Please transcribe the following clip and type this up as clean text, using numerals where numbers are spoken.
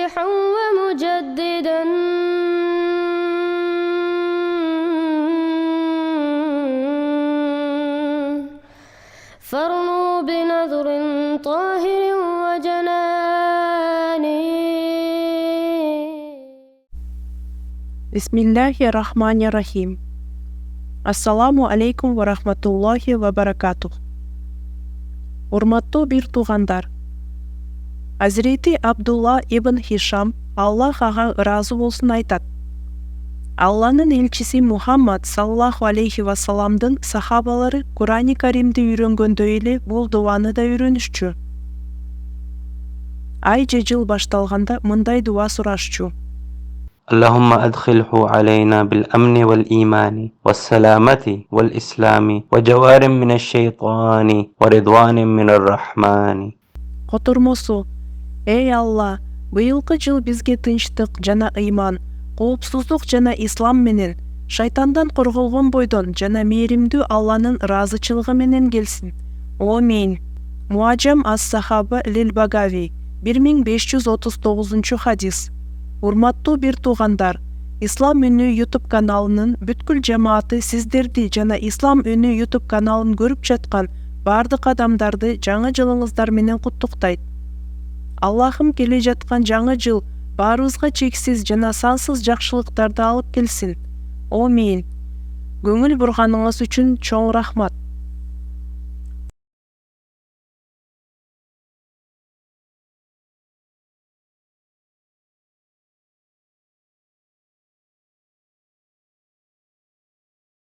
مصلحا ومجددا فارنوا بنذر طاهر وجناني. Bismillahirrahmanirrahim. Assalamu alaikum wa rahmatullahi wa barakatuh. Урматтуу бир туугандар, Азирети Абдулла ибн Хишам, Аллах ага ыраазы болсун, айтат: Алланын элчиси Мухаммад саллаллаху алейхи вассаламдын сахабалары Курани Каримди үйрөнгөндөй эле бул дуаны да үйрөнүшчү. Ай же жыл башталганда мындай дуа сурашчу: اللهم أدخله علينا بالأمن والإيمان والسلامة والإسلام وجوار من الشيطان ورضوان من الرحمن. Котурмосу: Эй Алла, быйылкы жыл бизге тынчтык жана ыйман, коопсуздук жана ислам менен, шайтандан корголгон бойдон жана мээримдүү Алланын ыраазычылыгы менен келсин. Амин. Муаджам ас-Сахаба лил Багави, 1539 хадис. Урматтуу бир туугандар, Ислам үнү YouTube каналынын бүткүл жамааты сиздерди жана Ислам үнү YouTube каналын көрүп жаткан бардык адамдарды жаңы жылыңыздар менен куттуктайт. Аллахым келе жаткан жаңы жыл баарыбызга чексиз жана сансыз жакшылыктарды алып келсин. Амин. Көңүл бурганыңыз үчүн чоң рахмат.